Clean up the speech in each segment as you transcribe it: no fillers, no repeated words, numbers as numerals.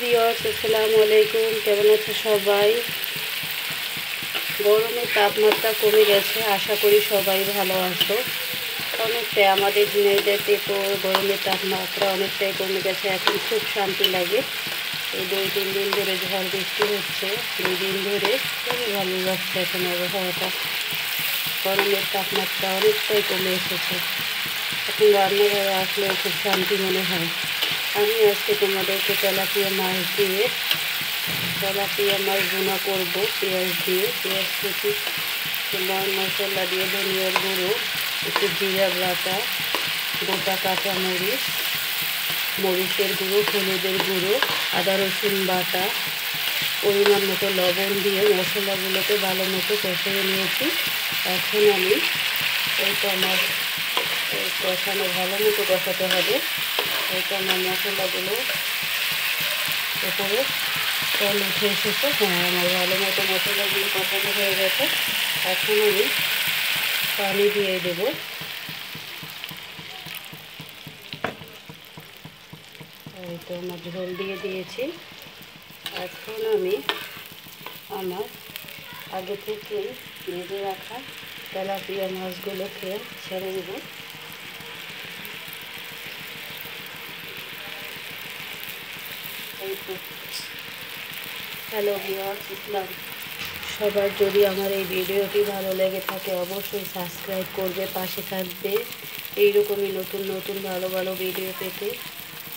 Viewers, আসসালামু আলাইকুম। কেমন আছো সবাই? গরমের তাপমাত্রা কমে গেছে, আশা করি সবাই ভালো আছো। অনেকটাই আমাদের ঝিনাইদহতে তো গরমের তাপমাত্রা অনেকটাই কমে গেছে, এখন খুব শান্তি লাগে। এই 2-3 দিন ধরে ঝড় বৃষ্টি হচ্ছে, 2 দিন ধরে খুবই ভালো লাগছে। এখন আবহাওয়াটা, গরমের তাপমাত্রা অনেকটাই কমে এসেছে। এখন রান্নাঘরে আসলেও খুব শান্তি মনে হয়। আমি আজকে তোমাদেরকে তেলাপিয়া মাছ দিয়ে তেলাপিয়া মাছ ভুনা করবো, পেঁয়াজ দিয়ে। পেঁয়াজ কুচি, তোমার মশলা দিয়ে, ধনিয়ার গুঁড়ো, একটু জিরা বাটা, গোটা কাঁচা মরিচ, মরিচের গুঁড়ো, হলুদের গুঁড়ো, আদা রসুন বাটা, পরিমাণ মতো লবণ দিয়ে মশলাগুলোকে ভালো মতো কষিয়ে নিয়েছি। এখন আমি এইটা আমার কষানো ভালো মতো কষাতে হবে। এইটা আমার মশলাগুলো উপরে তেল উঠে এসেছে। হ্যাঁ, আমার ভালো মতো মশলাগুলো কষানো হয়ে গেছে। এখন আমি পানি দিয়ে দেবো। এই তো আমার ঝোল দিয়ে দিয়েছি। এখন আমি আমার আগে থেকে ভেজে রাখা তেলাপিয়া মাছগুলোকে ছেড়ে দেবো। এই তো। হ্যালো ভিউয়ার্স, ইসলাম। সবার যদি আমার এই ভিডিওটি ভালো লেগে থাকে অবশ্যই সাবস্ক্রাইব করবে, পাশে থাকবে। এইরকমই নতুন নতুন ভালো ভালো ভিডিও পেতে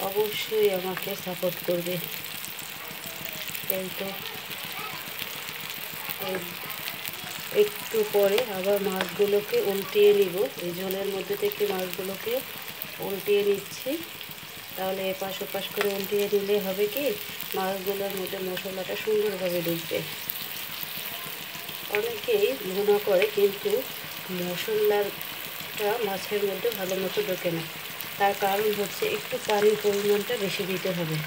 অবশ্যই আমাকে সাপোর্ট করবে। এই তো, একটু পরে আবার মাছগুলোকে উল্টিয়ে নিব। এই ঝোলের মধ্যে থেকে মাছগুলোকে উল্টিয়ে নিচ্ছি। তাহলে এপাশ ওপাশ করে উল্টিয়ে নিলে হবে কি, মাছগুলোর মধ্যে মশলাটা সুন্দরভাবে ঢুকবে। অনেকেই ভুনা করে কিন্তু মশলাটা মাছের মধ্যে ভালো মতো ঢোকে না। তার কারণ হচ্ছে একটু পানির পরিমাণটা বেশি দিতে হবে।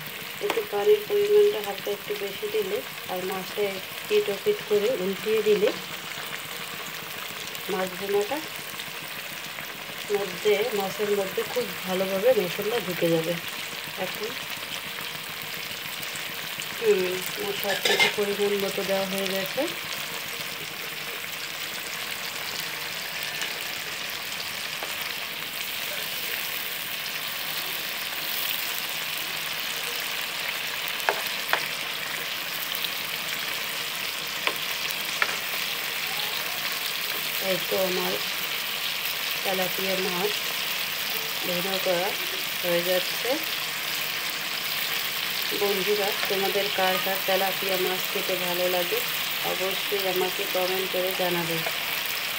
একটু পানির পরিমাণটা হালকা একটু বেশি দিলে আর মাছে পিট ও পিট করে উল্টিয়ে দিলে মাছ ভুনাটা মাছের মধ্যে খুব ভালোভাবে মশলা ঢুকে যাবে। এখন সব কিছু পরিমাণ মতো দেওয়া হয়ে গেছে। এই তো আমার তেলাপিয়া মাছ ভুনা করা হয়ে যাচ্ছে। বন্ধুরা, তোমাদের কার কার তেলাপিয়া মাছ খেতে ভালো লাগে অবশ্যই আমাকে কমেন্ট করে জানাবে।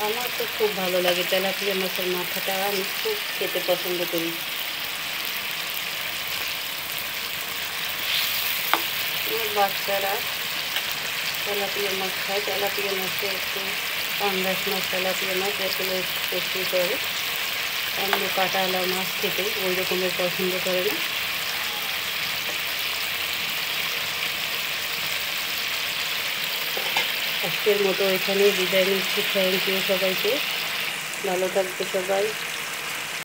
আমার তো খুব ভালো লাগে তেলাপিয়া মাছের মাথাটা, আমি খুব খেতে পছন্দ করি। আমার বাচ্চারা তেলাপিয়া মাছ খায়। তেলাপিয়া মাছকে একটু পাঙ্গাস মাছ, তেলাপিয়া মাছ এগুলো বেশি করে, অন্য কাঁটাওয়ালা মাছ খেতে ওই রকমের পছন্দ করে না। আজকের মতো এখানেই বিদায় নিচ্ছি। থ্যাংক ইউ সবাইকে, ভালো থাকবে সবাই।